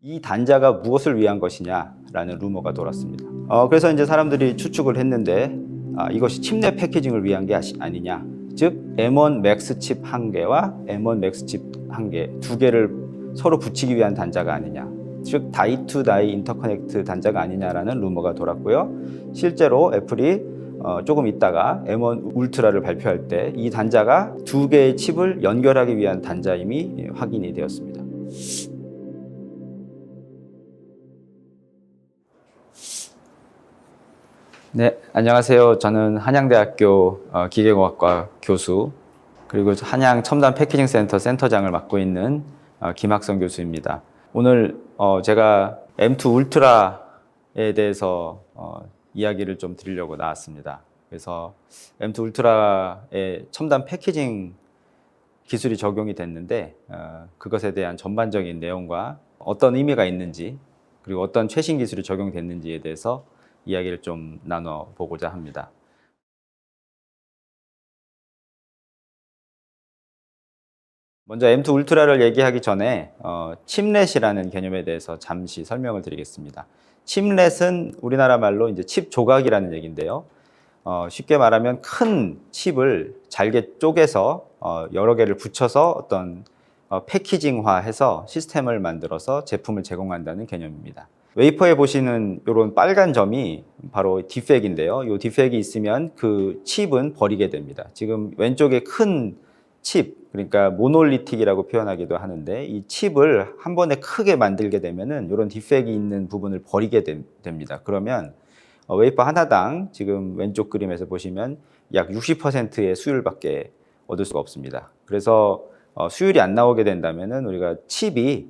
이 단자가 무엇을 위한 것이냐라는 루머가 돌았습니다. 그래서 이제 사람들이 추측을 했는데 이것이 칩 내 패키징을 위한 게 아니냐. 즉 M1 맥스 칩 한 개와 M1 맥스 칩 한 개, 두 개를 서로 붙이기 위한 단자가 아니냐. 즉 다이 투 다이 인터커넥트 단자가 아니냐라는 루머가 돌았고요. 실제로 애플이 조금 있다가 M1 울트라를 발표할 때 이 단자가 두 개의 칩을 연결하기 위한 단자임이 확인이 되었습니다. 네, 안녕하세요. 저는 한양대학교 기계공학과 교수 그리고 한양 첨단 패키징 센터 센터장을 맡고 있는 김학성 교수입니다. 오늘 제가 M2 울트라에 대해서 이야기를 좀 드리려고 나왔습니다. 그래서 M2 울트라의 첨단 패키징 기술이 적용이 됐는데 그것에 대한 전반적인 내용과 어떤 의미가 있는지 그리고 어떤 최신 기술이 적용됐는지에 대해서 이야기를 좀 나눠보고자 합니다. 먼저 M2 울트라를 얘기하기 전에 칩렛이라는 개념에 대해서 잠시 설명을 드리겠습니다. 칩렛은 우리나라 말로 이제 칩 조각이라는 얘기인데요. 쉽게 말하면 큰 칩을 잘게 쪼개서 여러 개를 붙여서 어떤 패키징화해서 시스템을 만들어서 제품을 제공한다는 개념입니다. 웨이퍼에 보시는 이런 빨간 점이 바로 디펙인데요. 이 디펙이 있으면 그 칩은 버리게 됩니다. 지금 왼쪽에 큰 칩, 그러니까 모놀리틱이라고 표현하기도 하는데 이 칩을 한 번에 크게 만들게 되면은 이런 디펙이 있는 부분을 버리게 됩니다. 그러면 웨이퍼 하나당 지금 왼쪽 그림에서 보시면 약 60%의 수율밖에 얻을 수가 없습니다. 그래서 수율이 안 나오게 된다면은 우리가 칩이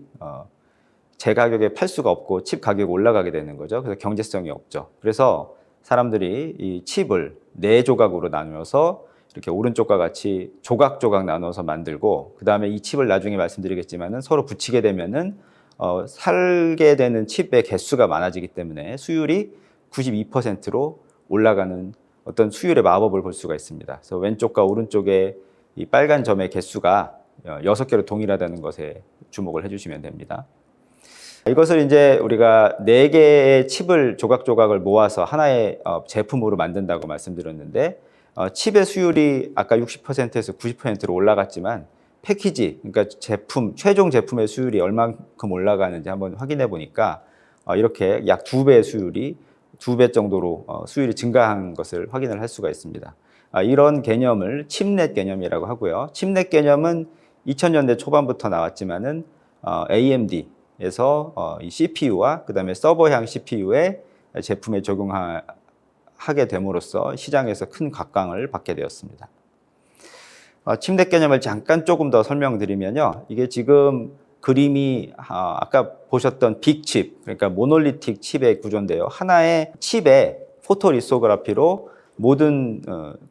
제 가격에 팔 수가 없고 칩 가격이 올라가게 되는 거죠. 그래서 경제성이 없죠. 그래서 사람들이 이 칩을 4조각으로 나누어서 이렇게 오른쪽과 같이 조각조각 나눠서 만들고 그 다음에 이 칩을 나중에 말씀드리겠지만은 서로 붙이게 되면은 살게 되는 칩의 개수가 많아지기 때문에 수율이 92%로 올라가는 어떤 수율의 마법을 볼 수가 있습니다. 그래서 왼쪽과 오른쪽에 이 빨간 점의 개수가 6개로 동일하다는 것에 주목을 해주시면 됩니다. 이것을 이제 우리가 4개의 칩을 조각조각을 모아서 하나의 제품으로 만든다고 말씀드렸는데 칩의 수율이 아까 60%에서 90%로 올라갔지만 패키지, 그러니까 최종 제품의 수율이 얼만큼 올라가는지 한번 확인해 보니까 이렇게 약 2배의 수율이 2배 정도로 수율이 증가한 것을 확인을 할 수가 있습니다. 이런 개념을 칩넷 개념이라고 하고요. 칩넷 개념은 2000년대 초반부터 나왔지만은 AMD에서 이 CPU와 그다음에 서버형 CPU의 제품에 적용하게 됨으로써 시장에서 큰 각광을 받게 되었습니다. 칩넷 개념을 잠깐 조금 더 설명드리면요. 이게 지금 그림이 아까 보셨던 빅칩, 그러니까 모놀리틱 칩의 구조인데요. 하나의 칩에 포토리소그라피로 모든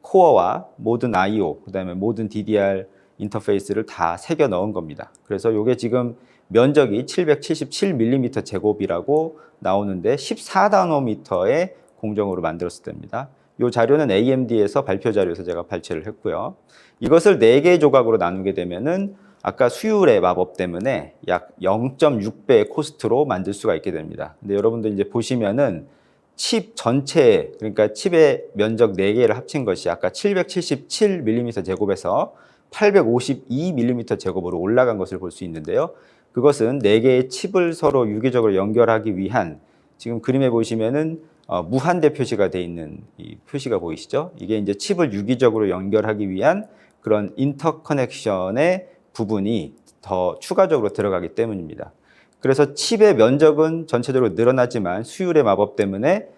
코어와 모든 I/O, 그다음에 모든 DDR 인터페이스를 다 새겨 넣은 겁니다. 그래서 이게 지금 면적이 777mm 제곱이라고 나오는데 14나노미터의 공정으로 만들었을 때입니다. 이 자료는 AMD에서 발표 자료에서 제가 발췌를 했고요. 이것을 4개의 조각으로 나누게 되면은 아까 수율의 마법 때문에 약 0.6배의 코스트로 만들 수가 있게 됩니다. 근데 여러분들 이제 보시면은 칩 전체, 그러니까 칩의 면적 4개를 합친 것이 아까 777mm 제곱에서 852mm 제곱으로 올라간 것을 볼 수 있는데요. 그것은 4개의 칩을 서로 유기적으로 연결하기 위한 지금 그림에 보시면은 무한대 표시가 되어 있는 이 표시가 보이시죠? 이게 이제 칩을 유기적으로 연결하기 위한 그런 인터커넥션의 부분이 더 추가적으로 들어가기 때문입니다. 그래서 칩의 면적은 전체적으로 늘어나지만 수율의 마법 때문에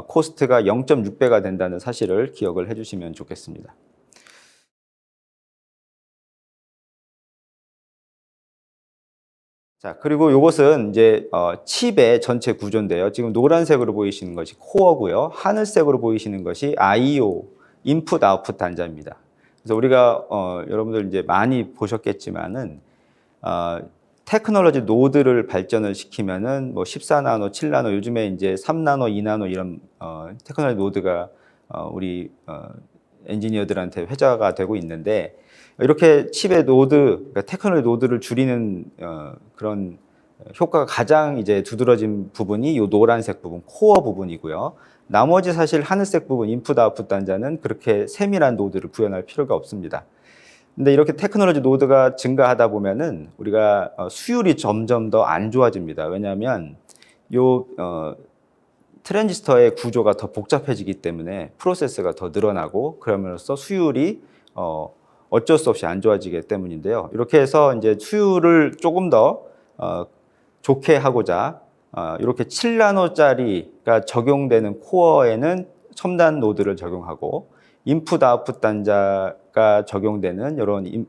코스트가 0.6배가 된다는 사실을 기억을 해주시면 좋겠습니다. 자, 그리고 이것은 이제 칩의 전체 구조인데요. 지금 노란색으로 보이시는 것이 코어고요. 하늘색으로 보이시는 것이 I/O, 인풋 아웃풋 단자입니다. 그래서 우리가 여러분들 이제 많이 보셨겠지만은 테크놀로지 노드를 발전을 시키면은 뭐 14나노, 7나노, 요즘에 이제 3나노, 2나노 이런 테크놀로지 노드가 우리 엔지니어들한테 회자가 되고 있는데 이렇게 칩의 노드, 그러니까 테크놀로지 노드를 줄이는 그런 효과가 가장 이제 두드러진 부분이 이 노란색 부분, 코어 부분이고요. 나머지 사실 하늘색 부분, 인풋 아웃풋 단자는 그렇게 세밀한 노드를 구현할 필요가 없습니다. 근데 이렇게 테크놀로지 노드가 증가하다 보면은 우리가 수율이 점점 더 안 좋아집니다. 왜냐하면 요 트랜지스터의 구조가 더 복잡해지기 때문에 프로세스가 더 늘어나고 그러면서 수율이 어쩔 수 없이 안 좋아지기 때문인데요. 이렇게 해서 이제 수율을 조금 더 좋게 하고자 이렇게 7나노짜리가 적용되는 코어에는 첨단 노드를 적용하고 인풋 아웃풋 단자가 적용되는 이런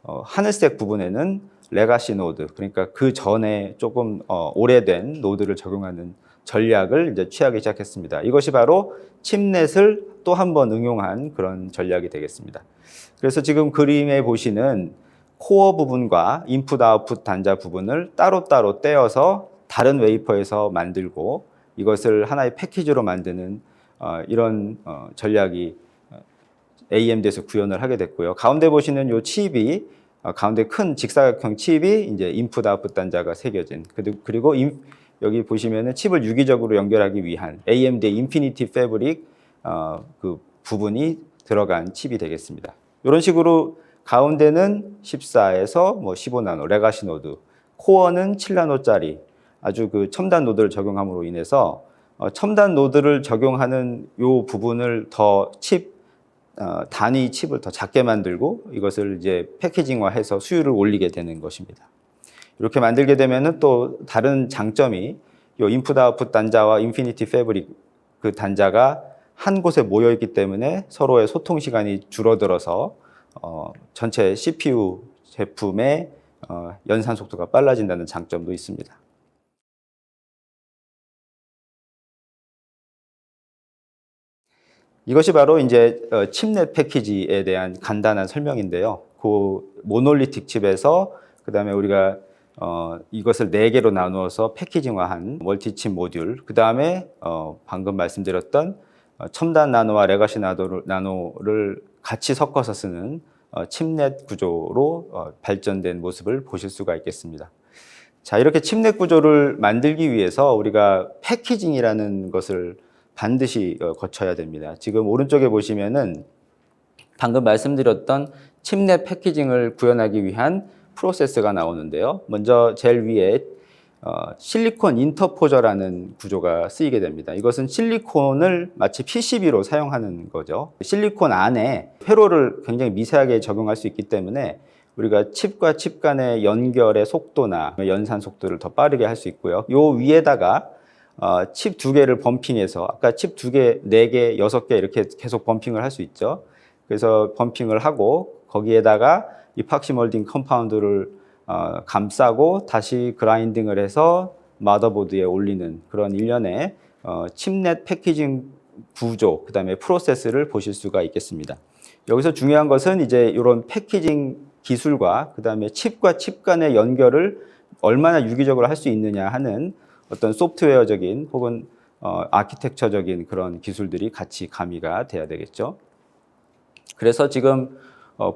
하늘색 부분에는 레가시 노드, 그러니까 그 전에 조금 오래된 노드를 적용하는 전략을 이제 취하기 시작했습니다. 이것이 바로 칩넷을 또 한 번 응용한 그런 전략이 되겠습니다. 그래서 지금 그림에 보시는 코어 부분과 인풋 아웃풋 단자 부분을 따로따로 떼어서 다른 웨이퍼에서 만들고 이것을 하나의 패키지로 만드는 이런 전략이 AMD에서 구현을 하게 됐고요. 가운데 보시는 이 칩이 가운데 큰 직사각형 칩이 이제 인풋 아웃풋 단자가 새겨진, 그리고 여기 보시면은 칩을 유기적으로 연결하기 위한 AMD의 인피니티 패브릭 그 부분이 들어간 칩이 되겠습니다. 이런 식으로 가운데는 14에서 15나노 레가시 노드, 코어는 7나노짜리 아주 그 첨단 노드를 적용함으로 인해서 첨단 노드를 적용하는 이 부분을 더 단위 칩을 더 작게 만들고 이것을 이제 패키징화해서 수율을 올리게 되는 것입니다. 이렇게 만들게 되면은 또 다른 장점이 이 인풋 아웃풋 단자와 인피니티 패브릭 그 단자가 한 곳에 모여 있기 때문에 서로의 소통 시간이 줄어들어서 전체 CPU 제품의 연산 속도가 빨라진다는 장점도 있습니다. 이것이 바로 이제 칩넷 패키지에 대한 간단한 설명인데요. 그 모놀리틱 칩에서 그다음에 우리가 이것을 4개로 나누어서 패키징화한 멀티칩 모듈, 그다음에 방금 말씀드렸던 첨단 나노와 레가시 나노를 같이 섞어서 쓰는 칩넷 구조로 발전된 모습을 보실 수가 있겠습니다. 자, 이렇게 칩넷 구조를 만들기 위해서 우리가 패키징이라는 것을 반드시 거쳐야 됩니다. 지금 오른쪽에 보시면은 방금 말씀드렸던 칩넷 패키징을 구현하기 위한 프로세스가 나오는데요. 먼저 제일 위에 실리콘 인터포저라는 구조가 쓰이게 됩니다. 이것은 실리콘을 마치 PCB로 사용하는 거죠. 실리콘 안에 회로를 굉장히 미세하게 적용할 수 있기 때문에 우리가 칩과 칩 간의 연결의 속도나 연산 속도를 더 빠르게 할 수 있고요. 요 위에다가 칩 2개를 범핑해서 아까 칩 2개, 4개, 6개 이렇게 계속 범핑을 할 수 있죠. 그래서 범핑을 하고 거기에다가 이팍시 몰딩 컴파운드를 감싸고 다시 그라인딩을 해서 마더보드에 올리는 그런 일련의 칩넷 패키징 구조, 그 다음에 프로세스를 보실 수가 있겠습니다. 여기서 중요한 것은 이제 이런 패키징 기술과 그 다음에 칩과 칩 간의 연결을 얼마나 유기적으로 할 수 있느냐 하는 어떤 소프트웨어적인 혹은 아키텍처적인 그런 기술들이 같이 가미가 돼야 되겠죠. 그래서 지금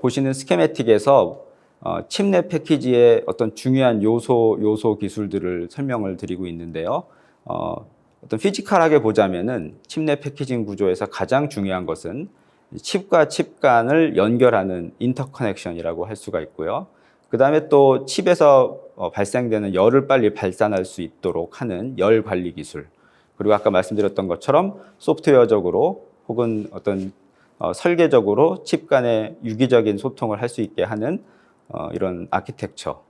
보시는 스케매틱에서 칩넷 패키지의 어떤 중요한 요소 기술들을 설명을 드리고 있는데요. 어떤 피지컬하게 보자면은 칩넷 패키징 구조에서 가장 중요한 것은 칩과 칩 간을 연결하는 인터커넥션이라고 할 수가 있고요. 그 다음에 또 칩에서 발생되는 열을 빨리 발산할 수 있도록 하는 열 관리 기술, 그리고 아까 말씀드렸던 것처럼 소프트웨어적으로 혹은 어떤 설계적으로 칩 간의 유기적인 소통을 할 수 있게 하는 이런 아키텍처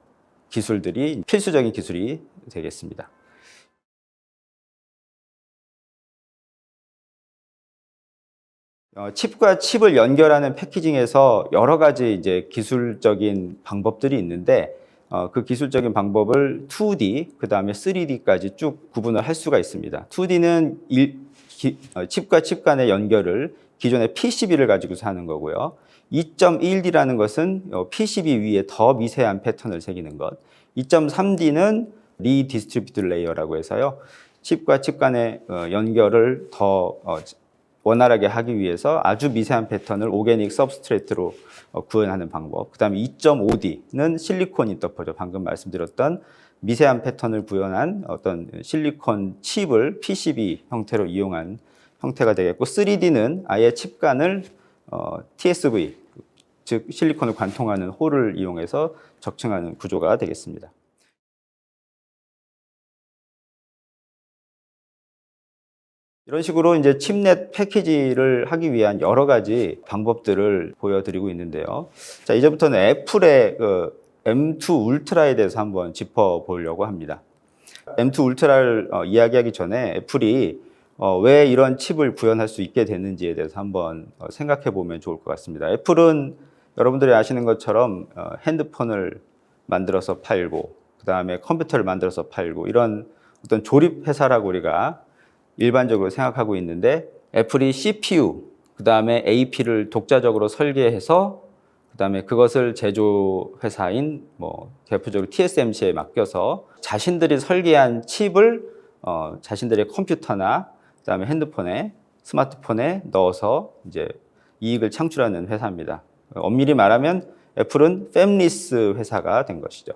기술들이 필수적인 기술이 되겠습니다. 칩과 칩을 연결하는 패키징에서 여러 가지 이제 기술적인 방법들이 있는데 그 기술적인 방법을 2D, 그 다음에 3D까지 쭉 구분을 할 수가 있습니다. 2D는 칩과 칩 간의 연결을 기존의 PCB를 가지고서 하는 거고요. 2.1D라는 것은 PCB 위에 더 미세한 패턴을 새기는 것. 2.3D는 리디스트리뷰트 레이어라고 해서요. 칩과 칩 간의 연결을 더 원활하게 하기 위해서 아주 미세한 패턴을 오게닉 서브스트레이트로 구현하는 방법. 그 다음에 2.5D는 실리콘 인터포저, 방금 말씀드렸던 미세한 패턴을 구현한 어떤 실리콘 칩을 PCB 형태로 이용한 형태가 되겠고, 3D는 아예 칩간을 TSV, 즉 실리콘을 관통하는 홀을 이용해서 적층하는 구조가 되겠습니다. 이런 식으로 이제 칩넷 패키지를 하기 위한 여러 가지 방법들을 보여드리고 있는데요. 자, 이제부터는 애플의 그 M2 울트라에 대해서 한번 짚어보려고 합니다. M2 울트라를 이야기하기 전에 애플이 왜 이런 칩을 구현할 수 있게 됐는지에 대해서 한번 생각해 보면 좋을 것 같습니다. 애플은 여러분들이 아시는 것처럼 핸드폰을 만들어서 팔고, 그 다음에 컴퓨터를 만들어서 팔고, 이런 어떤 조립 회사라고 우리가 일반적으로 생각하고 있는데, 애플이 CPU, 그 다음에 AP를 독자적으로 설계해서 그 다음에 그것을 제조 회사인 대표적으로 TSMC에 맡겨서 자신들이 설계한 칩을 자신들의 컴퓨터나 그 다음에 핸드폰에, 스마트폰에 넣어서 이제 이익을 창출하는 회사입니다. 엄밀히 말하면 애플은 팹리스 회사가 된 것이죠.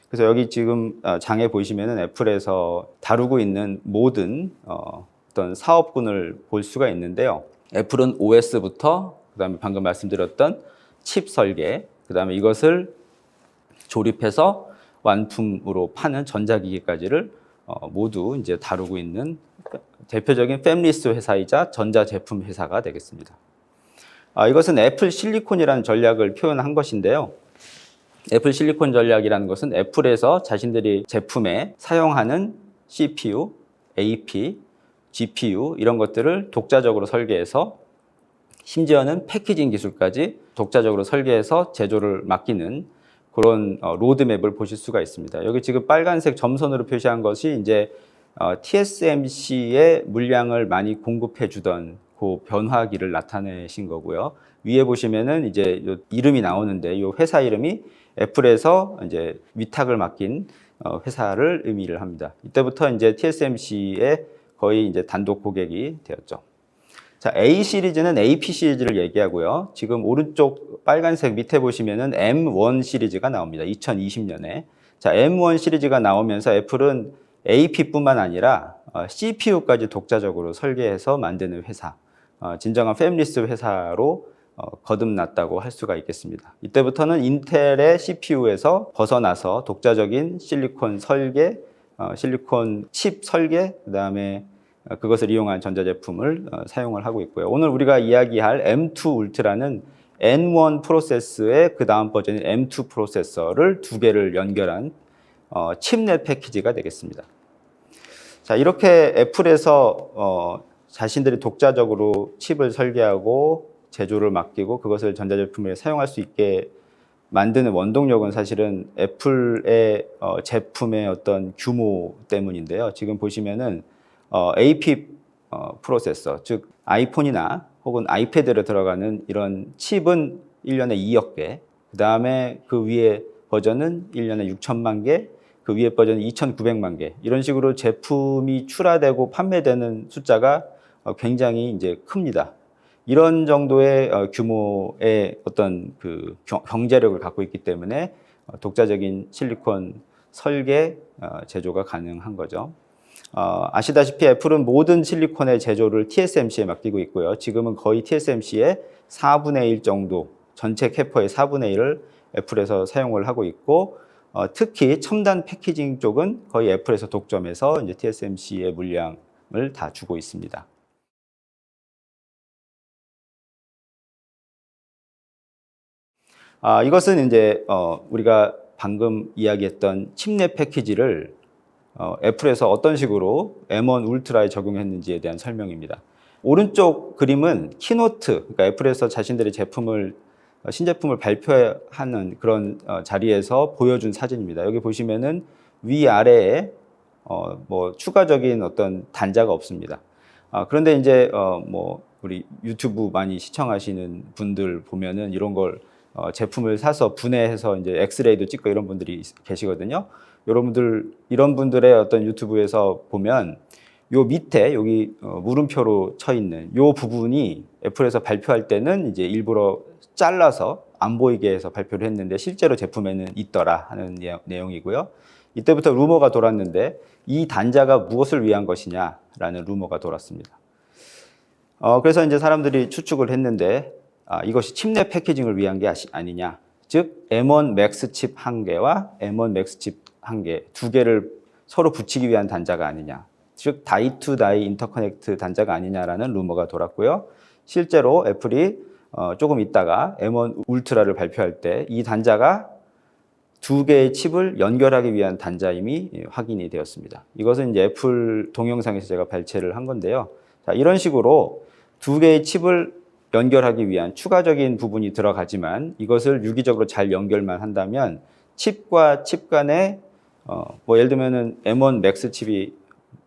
그래서 여기 지금 장에 보시면은 애플에서 다루고 있는 모든 어떤 사업군을 볼 수가 있는데요. 애플은 OS부터 그다음에 방금 말씀드렸던 칩 설계, 그다음에 이것을 조립해서 완품으로 파는 전자기기까지를 모두 이제 다루고 있는 대표적인 팹리스 회사이자 전자제품 회사가 되겠습니다. 이것은 애플 실리콘이라는 전략을 표현한 것인데요. 애플 실리콘 전략이라는 것은 애플에서 자신들이 제품에 사용하는 CPU, AP, GPU 이런 것들을 독자적으로 설계해서 심지어는 패키징 기술까지 독자적으로 설계해서 제조를 맡기는 그런 로드맵을 보실 수가 있습니다. 여기 지금 빨간색 점선으로 표시한 것이 이제 TSMC의 물량을 많이 공급해 주던 그 변화기를 나타내신 거고요. 위에 보시면은 이제 이름이 나오는데 이 회사 이름이 애플에서 이제 위탁을 맡긴 회사를 의미를 합니다. 이때부터 이제 TSMC의 거의 이제 단독 고객이 되었죠. 자, A 시리즈는 AP 시리즈를 얘기하고요. 지금 오른쪽 빨간색 밑에 보시면은 M1 시리즈가 나옵니다. 2020년에. 자, M1 시리즈가 나오면서 애플은 AP뿐만 아니라 CPU까지 독자적으로 설계해서 만드는 회사, 진정한 팹리스 회사로 거듭났다고 할 수가 있겠습니다. 이때부터는 인텔의 CPU에서 벗어나서 독자적인 실리콘 설계, 실리콘 칩 설계, 그 다음에 그것을 이용한 전자제품을 사용을 하고 있고요. 오늘 우리가 이야기할 M2 울트라는 N1 프로세스의 그 다음 버전인 M2 프로세서를 두 개를 연결한 칩넷 패키지가 되겠습니다. 자, 이렇게 애플에서 자신들이 독자적으로 칩을 설계하고 제조를 맡기고 그것을 전자제품에 사용할 수 있게 만드는 원동력은 사실은 애플의 제품의 어떤 규모 때문인데요. 지금 보시면은 AP 프로세서, 즉 아이폰이나 혹은 아이패드에 들어가는 이런 칩은 1년에 2억 개, 그 다음에 그 위에 버전은 1년에 6천만 개, 그 위에 버전은 2,900만 개, 이런 식으로 제품이 출하되고 판매되는 숫자가 굉장히 이제 큽니다. 이런 정도의 규모의 어떤 그 경제력을 갖고 있기 때문에 독자적인 실리콘 설계, 제조가 가능한 거죠. 아시다시피 애플은 모든 실리콘의 제조를 TSMC에 맡기고 있고요. 지금은 거의 TSMC의 4분의 1 정도, 전체 캐퍼의 4분의 1을 애플에서 사용을 하고 있고, 특히 첨단 패키징 쪽은 거의 애플에서 독점해서 이제 TSMC의 물량을 다 주고 있습니다. 이것은 이제 우리가 방금 이야기했던 칩넷 패키지를 애플에서 어떤 식으로 M1 울트라에 적용했는지에 대한 설명입니다. 오른쪽 그림은 키노트, 그러니까 애플에서 자신들의 제품을 신제품을 발표하는 그런 자리에서 보여준 사진입니다. 여기 보시면은 위아래에 추가적인 어떤 단자가 없습니다. 그런데 이제 우리 유튜브 많이 시청하시는 분들 보면은 이런 걸 제품을 사서 분해해서 이제 엑스레이도 찍고 이런 분들이 계시거든요. 여러분들 이런 분들의 어떤 유튜브에서 보면 요 밑에 여기 물음표로 쳐 있는 요 부분이 애플에서 발표할 때는 이제 일부러 잘라서 안 보이게 해서 발표를 했는데 실제로 제품에는 있더라 하는 내용이고요. 이때부터 루머가 돌았는데 이 단자가 무엇을 위한 것이냐라는 루머가 돌았습니다. 그래서 이제 사람들이 추측을 했는데 이것이 칩내 패키징을 위한 게 아니냐. 즉 M1 맥스 칩 한 개와 M1 맥스 칩 한 개, 두 개를 서로 붙이기 위한 단자가 아니냐. 즉 다이 투 다이 인터커넥트 단자가 아니냐라는 루머가 돌았고요. 실제로 애플이 조금 있다가 M1 울트라를 발표할 때 이 단자가 두 개의 칩을 연결하기 위한 단자임이 확인이 되었습니다. 이것은 이제 애플 동영상에서 제가 발췌를 한 건데요. 자, 이런 식으로 두 개의 칩을 연결하기 위한 추가적인 부분이 들어가지만 이것을 유기적으로 잘 연결만 한다면 칩과 칩 간에 예를 들면은 M1 맥스 칩이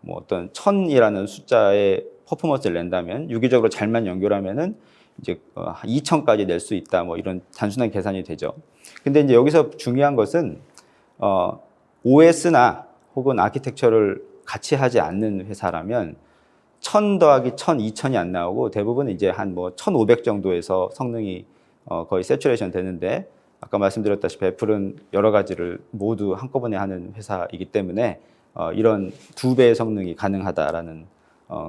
어떤 1000이라는 숫자의 퍼포먼스를 낸다면 유기적으로 잘만 연결하면은 이제 2000까지 낼 수 있다. 이런 단순한 계산이 되죠. 근데 이제 여기서 중요한 것은 OS나 혹은 아키텍처를 같이 하지 않는 회사라면 1000 더하기 1000, 2000이 안 나오고 대부분 이제 한 1500 정도에서 성능이 거의 세츄레이션 되는데 아까 말씀드렸다시피 애플은 여러 가지를 모두 한꺼번에 하는 회사이기 때문에 이런 2배의 성능이 가능하다라는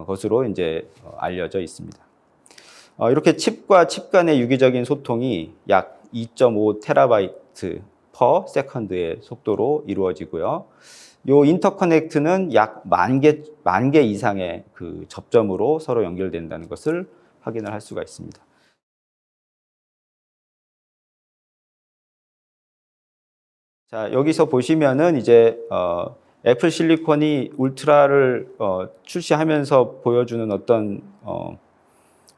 것으로 이제 알려져 있습니다. 이렇게 칩과 칩 간의 유기적인 소통이 약 2.5 테라바이트 퍼 세컨드의 속도로 이루어지고요. 요 인터커넥트는 약 10,000개 이상의 그 접점으로 서로 연결된다는 것을 확인을 할 수가 있습니다. 자, 여기서 보시면은 이제 애플 실리콘이 울트라를 출시하면서 보여주는 어떤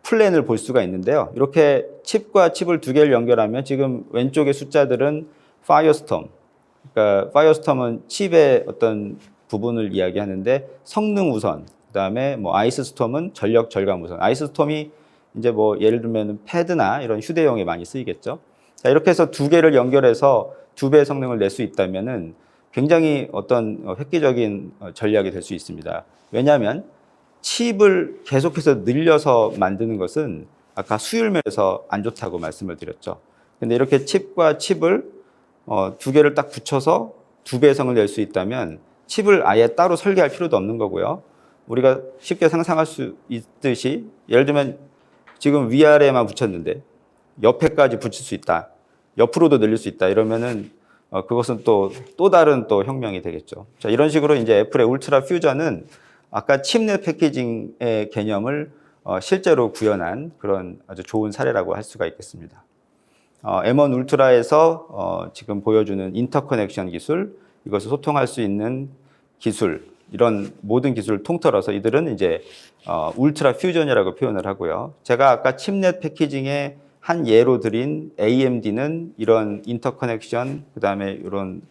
플랜을 볼 수가 있는데요. 이렇게 칩과 칩을 두 개를 연결하면 지금 왼쪽의 숫자들은 파이어스톰, 그러니까 파이어스톰은 칩의 어떤 부분을 이야기하는데 성능 우선, 그다음에 아이스스톰은 전력 절감 우선. 아이스스톰이 이제 예를 들면 패드나 이런 휴대용에 많이 쓰이겠죠. 자, 이렇게 해서 두 개를 연결해서 2배의 성능을 낼 수 있다면은 굉장히 어떤 획기적인 전략이 될 수 있습니다. 왜냐하면 칩을 계속해서 늘려서 만드는 것은 아까 수율면에서 안 좋다고 말씀을 드렸죠. 근데 이렇게 칩과 칩을 두 개를 딱 붙여서 2배의 성을 낼 수 있다면 칩을 아예 따로 설계할 필요도 없는 거고요. 우리가 쉽게 상상할 수 있듯이 예를 들면 지금 위아래만 붙였는데 옆에까지 붙일 수 있다. 옆으로도 늘릴 수 있다. 이러면은 그것은 또 다른 또 혁명이 되겠죠. 자, 이런 식으로 이제 애플의 울트라 퓨전은 아까 칩넷 패키징의 개념을 실제로 구현한 그런 아주 좋은 사례라고 할 수가 있겠습니다. M1 울트라에서 지금 보여주는 인터커넥션 기술, 이것을 소통할 수 있는 기술, 이런 모든 기술을 통틀어서 이들은 이제 울트라 퓨전이라고 표현을 하고요. 제가 아까 칩넷 패키징의 한 예로 드린 AMD는 이런 인터커넥션, 그 다음에 이런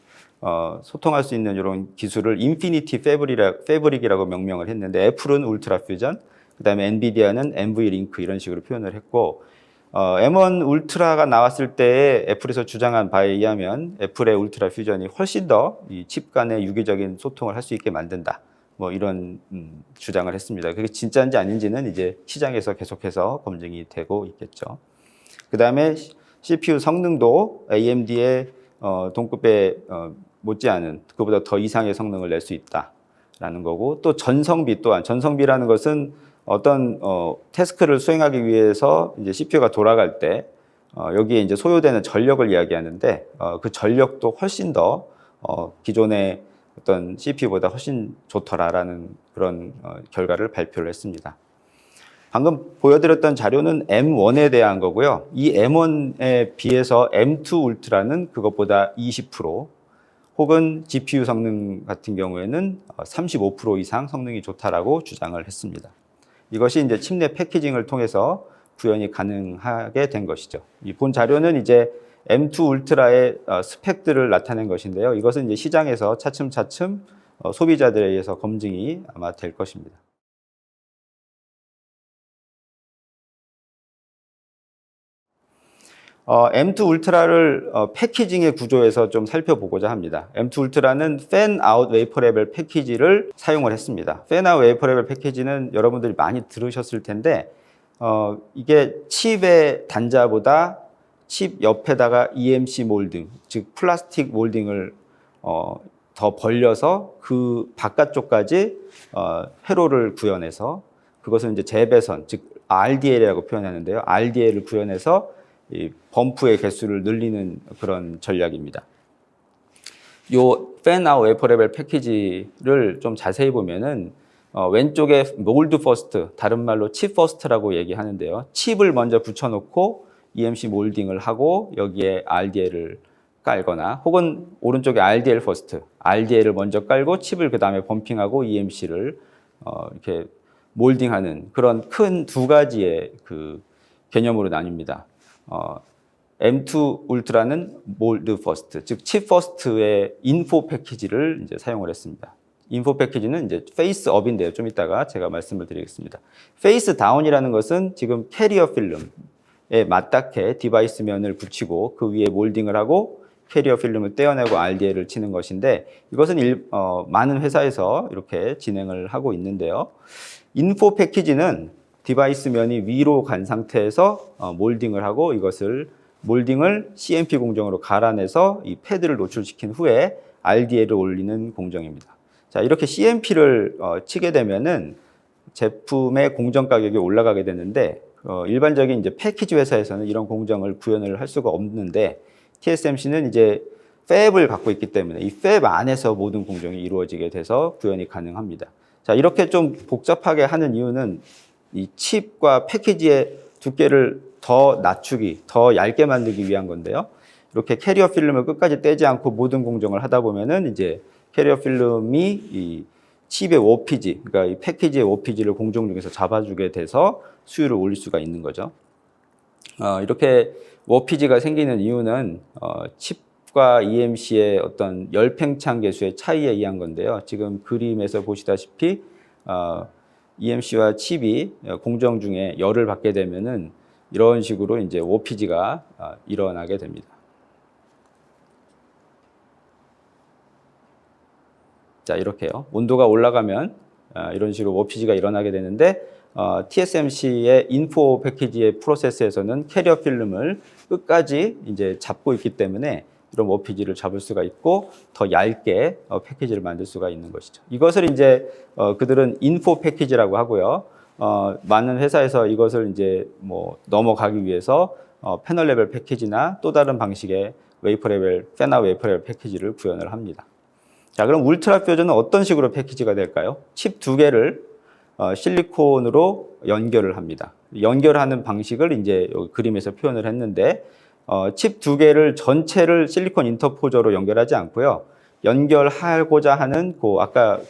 소통할 수 있는 이런 기술을 인피니티 패브릭이라고 명명을 했는데 애플은 울트라 퓨전, 그 다음에 엔비디아는 NV 링크 이런 식으로 표현을 했고 M1 울트라가 나왔을 때 애플에서 주장한 바에 의하면 애플의 울트라 퓨전이 훨씬 더 이 칩 간의 유기적인 소통을 할 수 있게 만든다. 이런 주장을 했습니다. 그게 진짜인지 아닌지는 이제 시장에서 계속해서 검증이 되고 있겠죠. 그 다음에 CPU 성능도 AMD의 동급에 못지않은 그보다 더 이상의 성능을 낼 수 있다라는 거고 또 전성비 또한 전성비라는 것은 어떤 태스크를 수행하기 위해서 이제 CPU가 돌아갈 때 여기에 이제 소요되는 전력을 이야기하는데 그 전력도 훨씬 더 기존의 어떤 CPU보다 훨씬 좋더라라는 그런 결과를 발표를 했습니다. 방금 보여드렸던 자료는 M1에 대한 거고요. 이 M1에 비해서 M2 울트라는 그것보다 20% 혹은 GPU 성능 같은 경우에는 35% 이상 성능이 좋다라고 주장을 했습니다. 이것이 이제 칩넷 패키징을 통해서 구현이 가능하게 된 것이죠. 이 본 자료는 이제 M2 울트라의 스펙들을 나타낸 것인데요. 이것은 이제 시장에서 차츰차츰 소비자들에 의해서 검증이 아마 될 것입니다. M2 울트라를 패키징의 구조에서 좀 살펴보고자 합니다. M2 울트라는 팬 아웃 웨이퍼 레벨 패키지를 사용을 했습니다. 팬 아웃 웨이퍼 레벨 패키지는 여러분들이 많이 들으셨을 텐데 이게 칩의 단자보다 칩 옆에다가 EMC 몰딩, 즉 플라스틱 몰딩을 더 벌려서 그 바깥쪽까지 회로를 구현해서 그것을 이제 재배선, 즉 RDL이라고 표현하는데요. RDL을 구현해서 이 범프의 개수를 늘리는 그런 전략입니다. 요 팬아웃 웨이퍼 레벨 패키지를 좀 자세히 보면은 왼쪽에 몰드 퍼스트, 다른 말로 칩 퍼스트라고 얘기하는데요. 칩을 먼저 붙여놓고 EMC 몰딩을 하고 여기에 RDL을 깔거나 혹은 오른쪽에 RDL 퍼스트, RDL을 먼저 깔고 칩을 그 다음에 범핑하고 EMC를 이렇게 몰딩하는 그런 큰 두 가지의 그 개념으로 나뉩니다. M2 울트라는 몰드 퍼스트, 즉 칩 퍼스트의 인포 패키지를 이제 사용을 했습니다. 인포 패키지는 이제 페이스 업인데요. 좀 이따가 제가 말씀을 드리겠습니다. 페이스 다운이라는 것은 지금 캐리어 필름에 맞닿게 디바이스 면을 붙이고 그 위에 몰딩을 하고 캐리어 필름을 떼어내고 RDL을 치는 것인데 이것은 많은 회사에서 이렇게 진행을 하고 있는데요. 인포 패키지는 디바이스 면이 위로 간 상태에서 몰딩을 하고 이것을 몰딩을 CMP 공정으로 갈아내서 이 패드를 노출시킨 후에 RDL을 올리는 공정입니다. 자, 이렇게 CMP를 치게 되면은 제품의 공정 가격이 올라가게 되는데 일반적인 이제 패키지 회사에서는 이런 공정을 구현을 할 수가 없는데 TSMC는 이제 팹을 갖고 있기 때문에 이 팹 안에서 모든 공정이 이루어지게 돼서 구현이 가능합니다. 자, 이렇게 좀 복잡하게 하는 이유는 이 칩과 패키지의 두께를 더 낮추기, 더 얇게 만들기 위한 건데요. 이렇게 캐리어 필름을 끝까지 떼지 않고 모든 공정을 하다 보면은 이제 캐리어 필름이 이 칩의 워피지, 그러니까 이 패키지의 워피지를 공정 중에서 잡아주게 돼서 수율을 올릴 수가 있는 거죠. 이렇게 워피지가 생기는 이유는 칩과 EMC의 어떤 열팽창 계수의 차이에 의한 건데요. 지금 그림에서 보시다시피 EMC와 칩이 공정 중에 열을 받게 되면은 이런 식으로 이제 워피지가 일어나게 됩니다. 자, 이렇게요. 온도가 올라가면 이런 식으로 워피지가 일어나게 되는데 TSMC의 인포 패키지의 프로세스에서는 캐리어 필름을 끝까지 이제 잡고 있기 때문에 이런 워피지를 잡을 수가 있고 더 얇게 패키지를 만들 수가 있는 것이죠. 이것을 이제 그들은 인포 패키지라고 하고요. 많은 회사에서 이것을 이제 뭐 넘어가기 위해서 패널 레벨 패키지나 또 다른 방식의 웨이퍼 레벨, 팬아웃 웨이퍼 레벨 패키지를 구현을 합니다. 자, 그럼 울트라 퓨전은 어떤 식으로 패키지가 될까요? 칩 두 개를 실리콘으로 연결을 합니다. 연결하는 방식을 이제 여기 그림에서 표현을 했는데 칩 두 개를 전체를 실리콘 인터포저로 연결하지 않고요. 연결하고자 하는 아까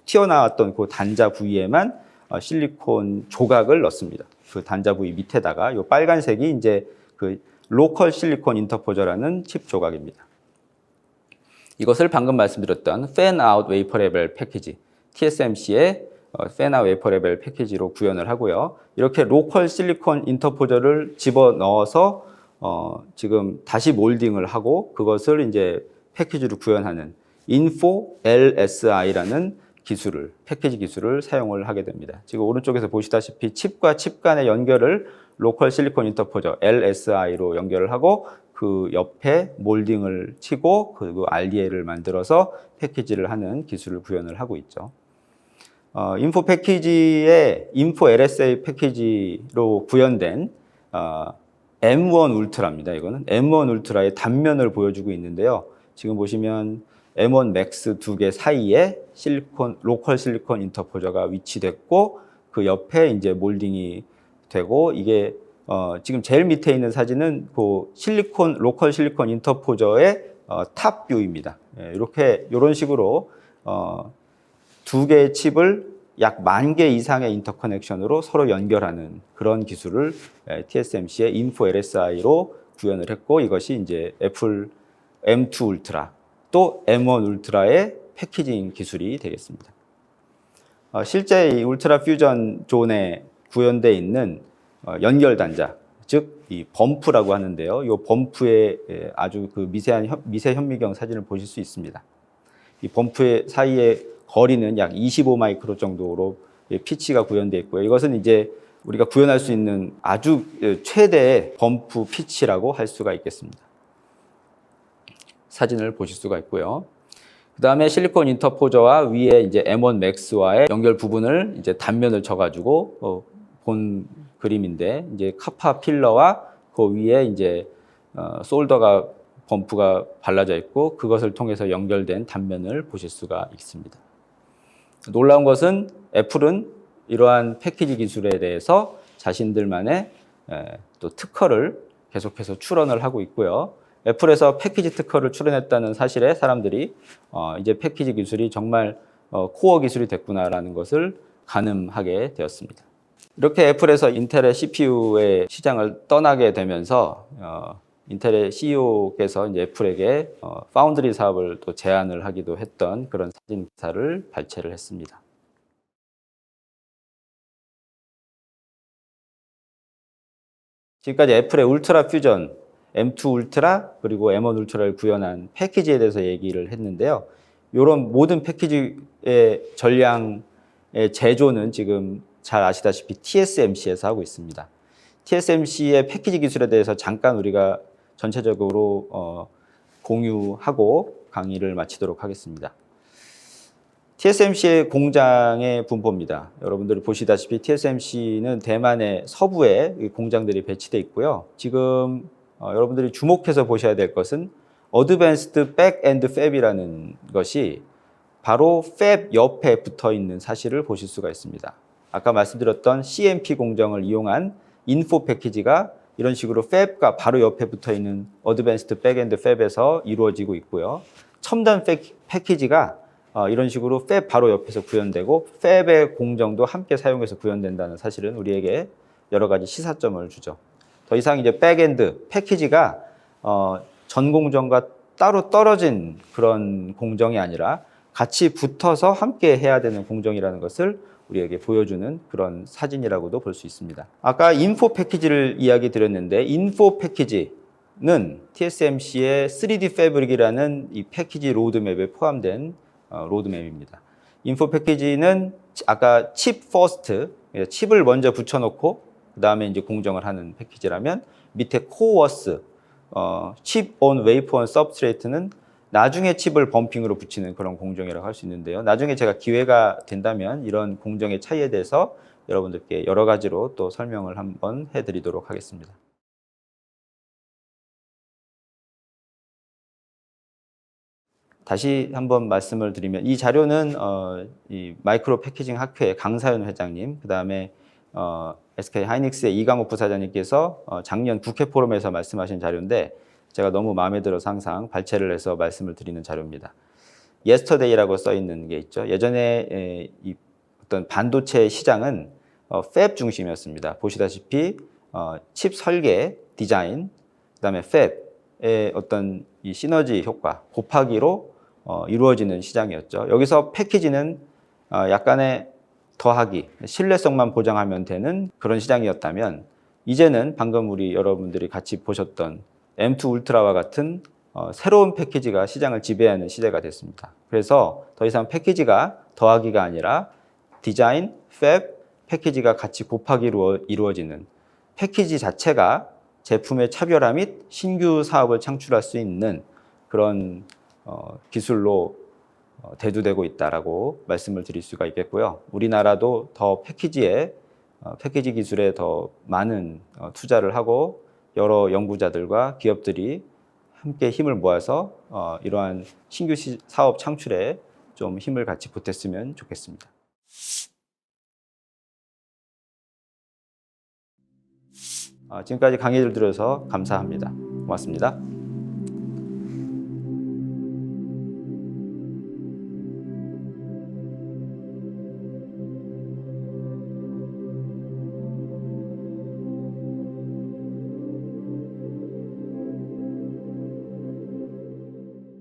튀어나왔던 그 단자 부위에만 실리콘 조각을 넣습니다. 그 단자 부위 밑에다가 이 빨간색이 이제 그 로컬 실리콘 인터포저라는 칩 조각입니다. 이것을 방금 말씀드렸던 팬아웃 웨이퍼 레벨 패키지, TSMC의 팬아웃 웨이퍼 레벨 패키지로 구현을 하고요. 이렇게 로컬 실리콘 인터포저를 집어넣어서 지금 다시 몰딩을 하고 그것을 이제 패키지로 구현하는 인포 LSI라는 기술을, 패키지 기술을 사용을 하게 됩니다. 지금 오른쪽에서 보시다시피 칩과 칩 간의 연결을 로컬 실리콘 인터포저 LSI로 연결을 하고 그 옆에 몰딩을 치고 그리고 RDL을 만들어서 패키지를 하는 기술을 구현을 하고 있죠. 인포 패키지의 인포 LSA 패키지로 구현된 M1 울트라입니다. 이거는 M1 울트라의 단면을 보여주고 있는데요. 지금 보시면 M1 맥스 두 개 사이에 로컬 실리콘 인터포저가 위치됐고 그 옆에 이제 몰딩이 되고 이게 지금 제일 밑에 있는 사진은 그 로컬 실리콘 인터포저의 탑 뷰입니다. 이런 식으로 두 개의 칩을 약 10,000개 이상의 인터커넥션으로 서로 연결하는 그런 기술을 TSMC의 인포 LSI로 구현을 했고 이것이 이제 애플 M2 울트라 또 M1 울트라의 패키징 기술이 되겠습니다. 실제 이 울트라 퓨전 존에 구현되어 있는 연결 단자, 즉 이 범프라고 하는데요. 이 범프의 아주 그 미세 현미경 사진을 보실 수 있습니다. 이 범프의 사이의 거리는 약 25 마이크로 정도로 피치가 구현되어 있고요. 이것은 이제 우리가 구현할 수 있는 아주 최대의 범프 피치라고 할 수가 있겠습니다. 사진을 보실 수가 있고요. 그 다음에 실리콘 인터포저와 위에 이제 M1 맥스와의 연결 부분을 이제 단면을 쳐가지고 본 그림인데, 이제 카파 필러와 그 위에 이제 솔더가 범프가 발라져 있고 그것을 통해서 연결된 단면을 보실 수가 있습니다. 놀라운 것은 애플은 이러한 패키지 기술에 대해서 자신들만의 또 특허를 계속해서 출원을 하고 있고요. 애플에서 패키지 특허를 출원했다는 사실에 사람들이 이제 패키지 기술이 정말 코어 기술이 됐구나라는 것을 가늠하게 되었습니다. 이렇게 애플에서 인텔의 CPU의 시장을 떠나게 되면서 인텔의 CEO께서 이제 애플에게 파운드리 사업을 또 제안을 하기도 했던 그런 사진 기사를 발췌를 했습니다. 지금까지 애플의 울트라 퓨전, M2 울트라 그리고 M1 울트라를 구현한 패키지에 대해서 얘기를 했는데요. 이런 모든 패키지의 전량의 제조는 지금 잘 아시다시피 TSMC에서 하고 있습니다. TSMC의 패키지 기술에 대해서 잠깐 우리가 전체적으로 공유하고 강의를 마치도록 하겠습니다. TSMC의 공장의 분포입니다. 여러분들이 보시다시피 TSMC는 대만의 서부에 공장들이 배치되어 있고요. 지금 여러분들이 주목해서 보셔야 될 것은 어드밴스드 백엔드 팹이라는 것이 바로 팹 옆에 붙어 있는 사실을 보실 수가 있습니다. 아까 말씀드렸던 CMP 공정을 이용한 인포 패키지가 이런 식으로 팹과 바로 옆에 붙어 있는 어드밴스드 백엔드 팹에서 이루어지고 있고요. 첨단 패키지가 이런 식으로 팹 바로 옆에서 구현되고 팹의 공정도 함께 사용해서 구현된다는 사실은 우리에게 여러 가지 시사점을 주죠. 더 이상 이제 백엔드 패키지가 전 공정과 따로 떨어진 그런 공정이 아니라 같이 붙어서 함께 해야 되는 공정이라는 것을 우리에게 보여주는 그런 사진이라고도 볼 수 있습니다. 아까 인포 패키지를 이야기 드렸는데, 인포 패키지는 TSMC의 3D 패브릭이라는 이 패키지 로드맵에 포함된 로드맵입니다. 인포 패키지는 아까 칩 퍼스트, 칩을 먼저 붙여놓고 그 다음에 이제 공정을 하는 패키지라면, 밑에 코어스, 칩 온 웨이퍼 온 서브스트레이트는 나중에 칩을 범핑으로 붙이는 그런 공정이라고 할 수 있는데요. 나중에 제가 기회가 된다면 이런 공정의 차이에 대해서 여러분들께 여러 가지로 또 설명을 한번 해드리도록 하겠습니다. 다시 한번 말씀을 드리면, 이 자료는 이 마이크로 패키징 학회 강사연 회장님, 그 다음에 SK 하이닉스의 이강욱 부사장님께서 작년 국회 포럼에서 말씀하신 자료인데, 제가 너무 마음에 들어서 항상 발췌를 해서 말씀을 드리는 자료입니다. yesterday라고 써 있는 게 있죠. 예전에 이 어떤 반도체 시장은 팹 중심이었습니다. 보시다시피 칩 설계, 디자인, 그다음에 팹의 어떤 이 시너지 효과, 곱하기로 이루어지는 시장이었죠. 여기서 패키지는 약간의 더하기, 신뢰성만 보장하면 되는 그런 시장이었다면, 이제는 방금 우리 여러분들이 같이 보셨던 M2 울트라와 같은 새로운 패키지가 시장을 지배하는 시대가 됐습니다. 그래서 더 이상 패키지가 더하기가 아니라 디자인, 팹, 패키지가 같이 곱하기로 이루어지는, 패키지 자체가 제품의 차별화 및 신규 사업을 창출할 수 있는 그런 기술로 대두되고 있다라고 말씀을 드릴 수가 있겠고요. 우리나라도 더 패키지 기술에 더 많은 투자를 하고 여러 연구자들과 기업들이 함께 힘을 모아서 이러한 신규 사업 창출에 좀 힘을 같이 보탰으면 좋겠습니다. 지금까지 강의를 들어서 감사합니다. 고맙습니다.